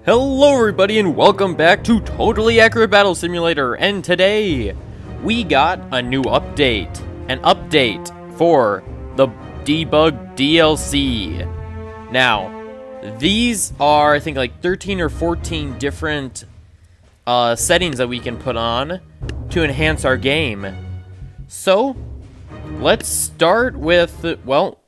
Hello everybody and welcome back to Totally Accurate Battle Simulator, and today we got a new update. An update for the Debug DLC. Now, these are I think like 13 or 14 different settings that we can put on to enhance our game. So, let's start with, well,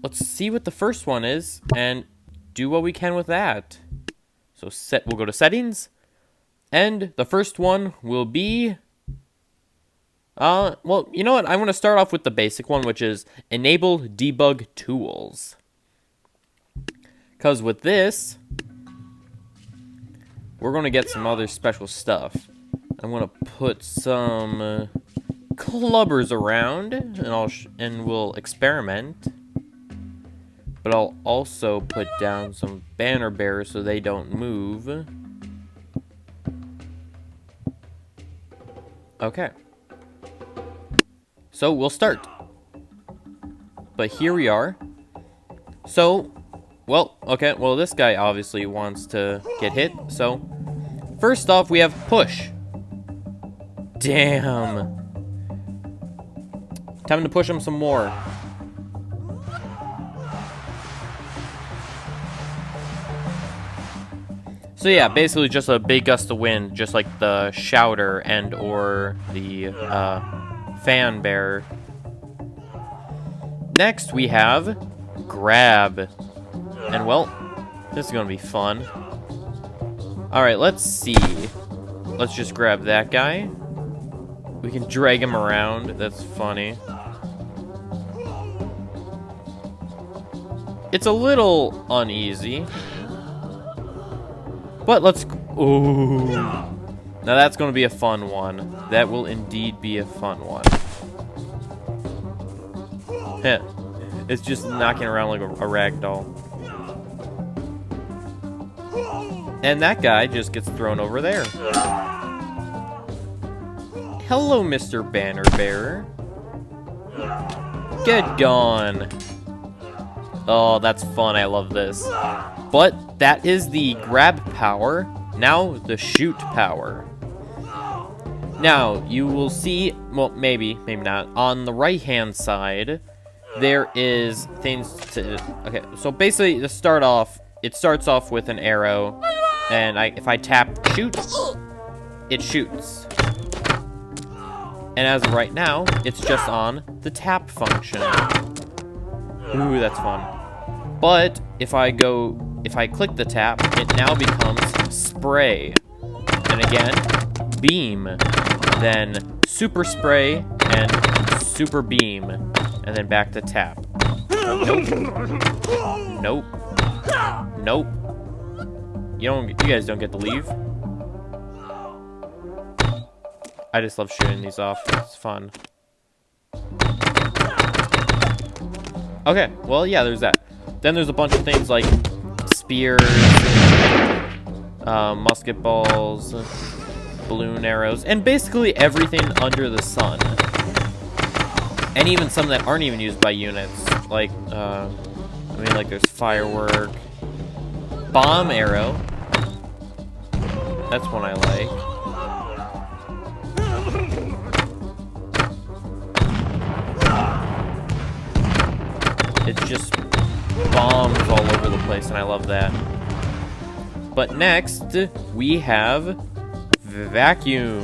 let's see what the first one is and do what we can with that. So we'll go to settings, and the first one will be, well, you know what? I want to start off with the basic one, which is enable debug tools. Because with this, we're going to get some other special stuff. I'm going to put some clubbers around, and we'll experiment. But I'll also put down some banner bearers so they don't move. Okay. So we'll start. But here we are. So, well, okay, well this guy obviously wants to get hit. So, first off we have push. Damn. Time to push him some more. So yeah, basically just a big gust of wind, just like the shouter and or the fan bearer. Next we have grab. And well, this is gonna be fun. Alright, let's see. Let's just grab that guy. We can drag him around, that's funny. It's a little uneasy. But let's... Ooh. Now that's going to be a fun one. That will indeed be a fun one. Heh. It's just knocking around like a rag doll. And that guy just gets thrown over there. Hello, Mr. Banner Bearer. Get gone. Oh, that's fun. I love this. But that is the grab power. Now the shoot power. Now you will see, well, maybe not. On the right hand side, there is things to. Okay, so basically to start off, it starts off with an arrow, and if I tap shoot, it shoots. And as of right now, it's just on the tap function. Ooh, that's fun. But if I click the tap, it now becomes spray. And again, beam. Then super spray and super beam. And then back to tap. Nope. Nope. Nope. You guys don't get to leave. I just love shooting these off. It's fun. Okay, well, yeah, there's that. Then there's a bunch of things like spears, musket balls, balloon arrows, and basically everything under the sun. And even some that aren't even used by units. Like, I mean, like there's firework, bomb arrow. That's one I like. It's just bombs all over the place, and I love that. But next, we have vacuum,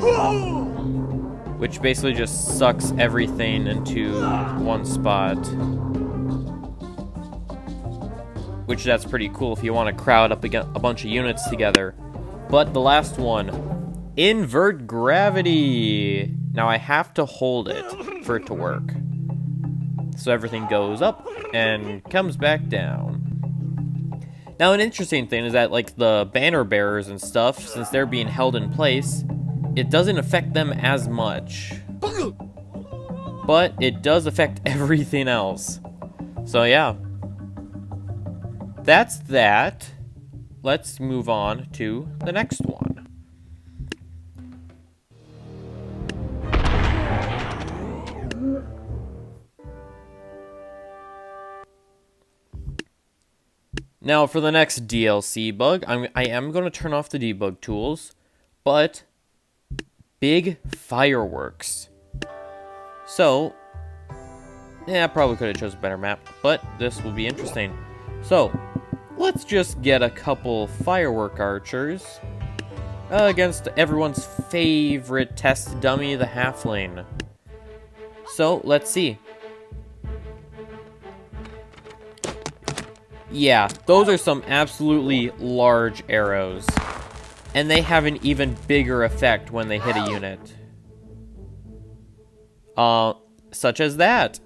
which basically just sucks everything into one spot. Which that's pretty cool if you want to crowd up a bunch of units together. But the last one, invert gravity. Now I have to hold it for it to work. So everything goes up and comes back down. Now an interesting thing is that like the banner bearers and stuff, since they're being held in place, it doesn't affect them as much. But it does affect everything else. So yeah. That's that. Let's move on to the next one. Now for the next DLC bug, I am going to turn off the debug tools, but big fireworks. So, yeah, I probably could have chosen a better map, but this will be interesting. So, let's just get a couple firework archers against everyone's favorite test dummy, the halfling. So, let's see. Yeah, those are some absolutely large arrows. And they have an even bigger effect when they hit a unit. Such as that.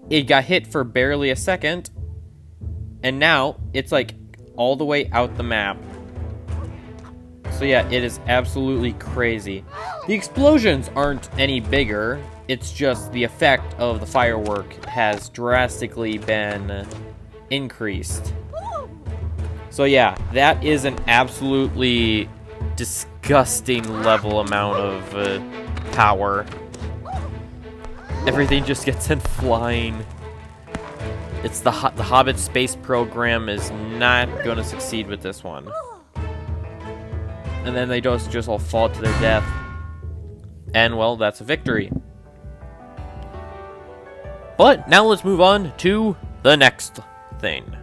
It got hit for barely a second. And now, it's like all the way out the map. So yeah, it is absolutely crazy. The explosions aren't any bigger. It's just the effect of the firework has drastically been increased. So yeah, that is an absolutely disgusting level amount of power. Everything just gets sent flying. It's the Hobbit space program is not going to succeed with this one. And then they just all fall to their death. And, well, that's a victory. But now let's move on to the next thing.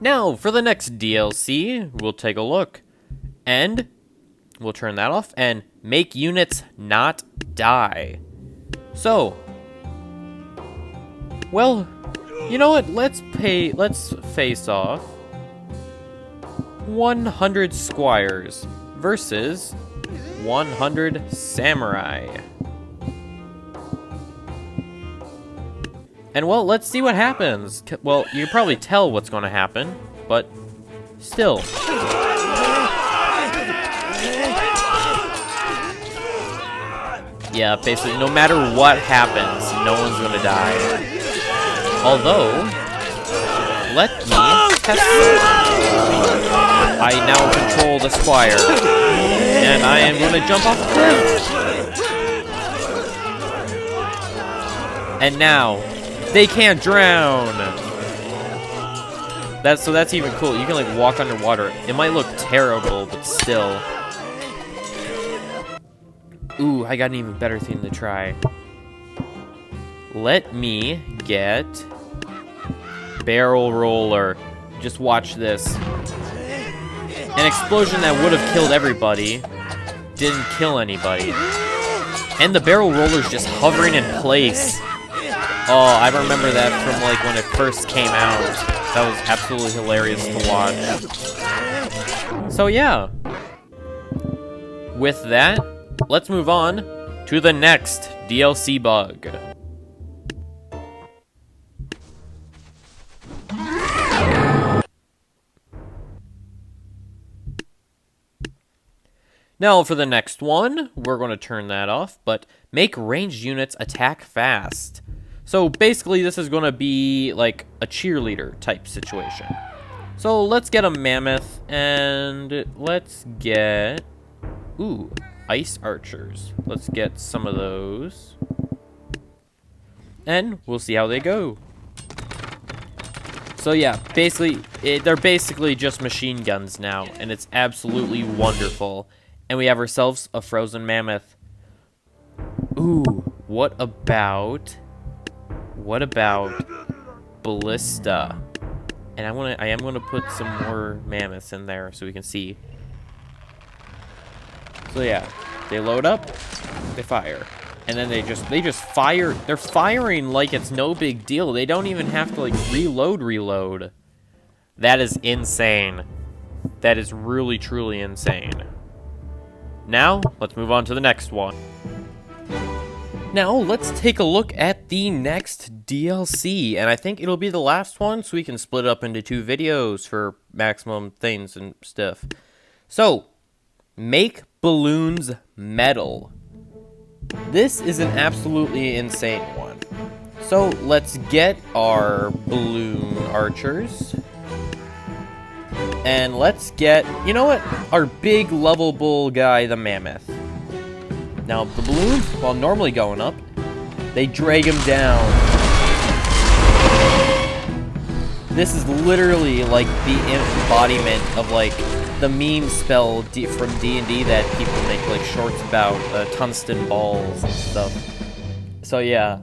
Now, for the next DLC, we'll take a look. And we'll turn that off and make units not die. So, well, you know what? Let's face off 100 squires versus 100 samurai. And well, let's see what happens. Well, you can probably tell what's going to happen, but still. Yeah, basically, no matter what happens, no one's going to die. Although, let me test it. I now control the squire, and I am going to jump off the cliff. And now, they can't drown. That's even cool. You can like walk underwater. It might look terrible, but still. Ooh, I got an even better thing to try. Let me get barrel roller. Just watch this. An explosion that would have killed everybody didn't kill anybody. And the barrel roller's just hovering in place. Oh, I remember that from like when it first came out. That was absolutely hilarious to watch. So yeah. With that, let's move on to the next DLC bug. Now for the next one, we're going to turn that off, but make ranged units attack fast. So basically this is going to be like a cheerleader type situation. So let's get a mammoth and let's get, ooh, ice archers. Let's get some of those. And we'll see how they go. So yeah, basically, they're basically just machine guns now, and it's absolutely wonderful. And we have ourselves a frozen mammoth. Ooh, what about ballista? And I am gonna put some more mammoths in there so we can see. So yeah, they load up, they fire, and then they just fire. They're firing like it's no big deal. They don't even have to like reload. That is insane. That is really truly insane. Now, let's move on to the next one. Now, let's take a look at the next DLC, and I think it'll be the last one, so we can split it up into 2 videos for maximum things and stuff. So, make balloons metal. This is an absolutely insane one. So, let's get our balloon archers. And let's get, you know what, our big lovable guy, the mammoth. Now, the balloons, while normally going up, they drag him down. This is literally like the embodiment of like the meme spell from D&D that people make like shorts about tungsten balls and stuff. So yeah,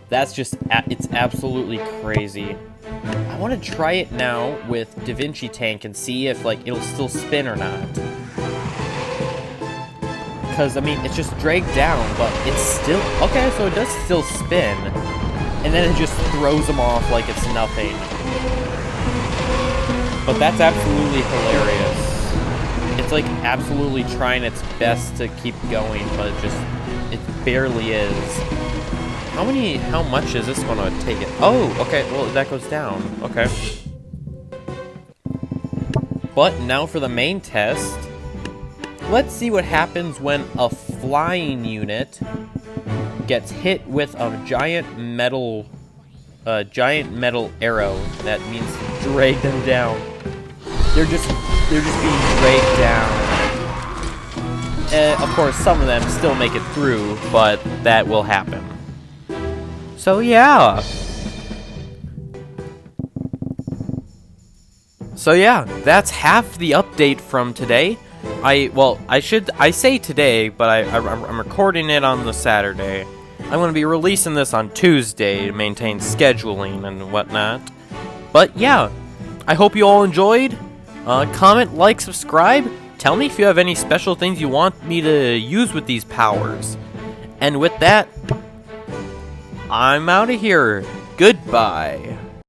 that's just, it's absolutely crazy. I want to try it now with DaVinci Tank and see if like it'll still spin or not. Because, I mean, it's just dragged down, but it's still... Okay, so it does still spin. And then it just throws them off like it's nothing. But that's absolutely hilarious. It's like absolutely trying its best to keep going, but it barely is. How much is this gonna take it? Oh, okay, well, that goes down. Okay. But now for the main test. Let's see what happens when a flying unit gets hit with a giant metal arrow. That means to drag them down. They're just being dragged down. Of course, some of them still make it through, but that will happen. So yeah. So yeah, that's half the update from today. I say today, but I'm recording it on the Saturday. I'm going to be releasing this on Tuesday to maintain scheduling and whatnot. But yeah, I hope you all enjoyed. Comment, like, subscribe. Tell me if you have any special things you want me to use with these powers. And with that, I'm out of here. Goodbye.